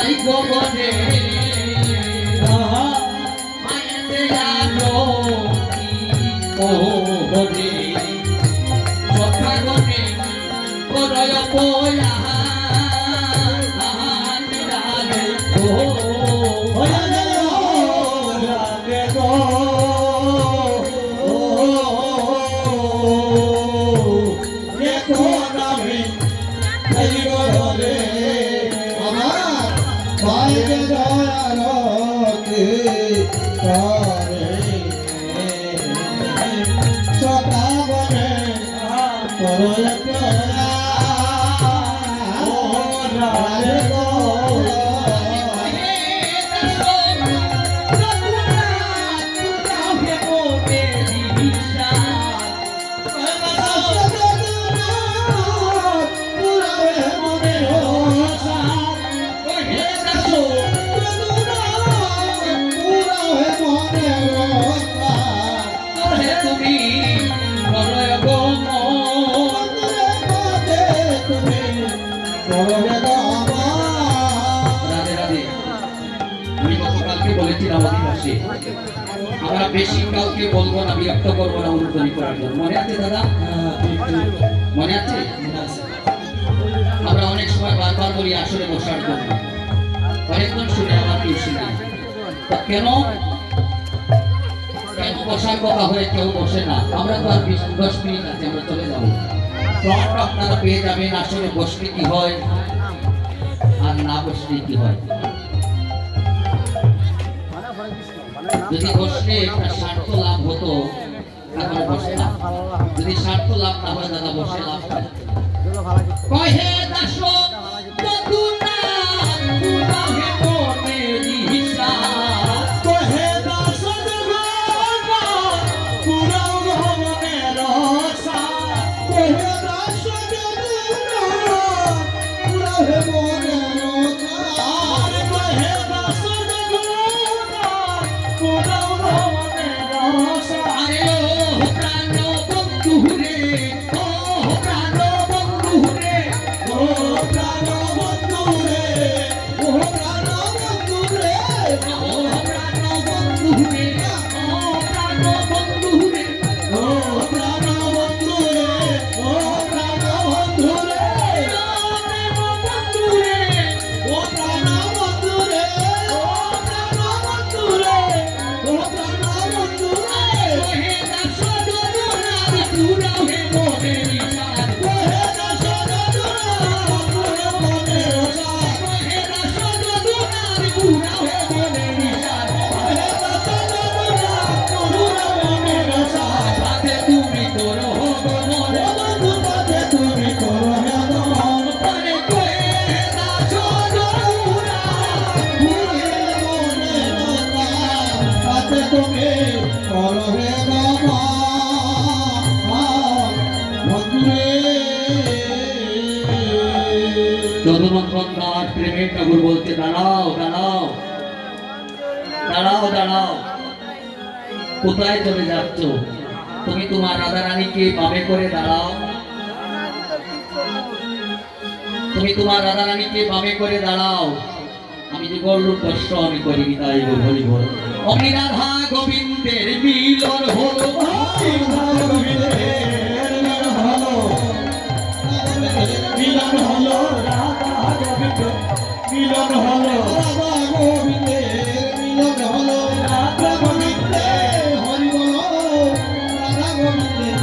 নাই গোবনে মায়েতে লাগো ও বনে কথা গনে করয় পোয়া আমরা বেশি কাউকে বলবো না, বিরক্ত করবো না উন্নতি করার জন্য। মনে আছে দাদা? মনে আছে? আমরা অনেক সময় বারবার বলি আসলে বসার জন্য, অনেকক্ষণ শুনে আমার কেউ শুনে কেন কেন বসার কথা হয়ে কেউ বসে না। আমরা তো আর 10 মিনিট আছে, আমরা চলে যাবো। ফ্রন্ট আপনারা পেয়ে যাবেন আসলে বসলে কি হয় আর না বসলে কি হয়। যদি বসলে একটা স্বার্থ লাভ হতো তাহলে বসে না, যদি স্বার্থ লাভ না হয় দাদা বসে লাভ হয়। কহে দাস যদুনা পুরাহে মনে দিশা, কহে দাস যদুনা পুরাও মনে রসা, কহে দাস যদুনা পুরাহে মনে রসা, কহে দাস যদুনা পুরাও মনে রসা। আরে ও প্রাণ বন্ধু রে, ও প্রাণ বন্ধু রে, ও প্রাণ বন্ধু রে, ও প্রাণ বন্ধু রে, ও প্রাণ বন্ধু রে, ও প্রাণ বন্ধু রে, ও প্রাণ বন্ধু রে, ও প্রাণ বন্ধু রে, ও প্রাণ বন্ধু রে, ও প্রাণ বন্ধু রে, ও প্রাণ বন্ধু রে, হে দাস যদুনা পুরা হে মনে নিশা, হে দাস যদুনা পুরা মনে রসা, হে দাস যদুনা পুরা হে মনে নিশা, হে দাস যদুনা পুরা মনে রসা। সাথে তুমি করো মনে বন্ধু, সাথে তুমি করো মন পরে কয়ে দাস যদুনা পুরা মনে রসা, সাথে তুমি করো হে যদুনন্দন দাস প্রেমের ঠাকুর বলতে দাঁড়াও দাঁড়াও দাঁড়াও দাঁড়াও, কোথায় চলে যাচ্ছ? তুমি তোমার রাধা রানীকে বামে করে দাঁড়াও, তুমি তোমার রাধা রানীকে বামে করে দাঁড়াও। আমি যে গরুর কষ্ট আমি করিনি তাই বলি বল। অমি রাধা গোবিন্দের মিলন হলো, মিলন হলো রাধা গোবিন্দ, মিলন হলো রাধা গোবিন্দের, মিলন হলো রাধা গোবিন্দের, হরি বল রাধা গোবিন্দের।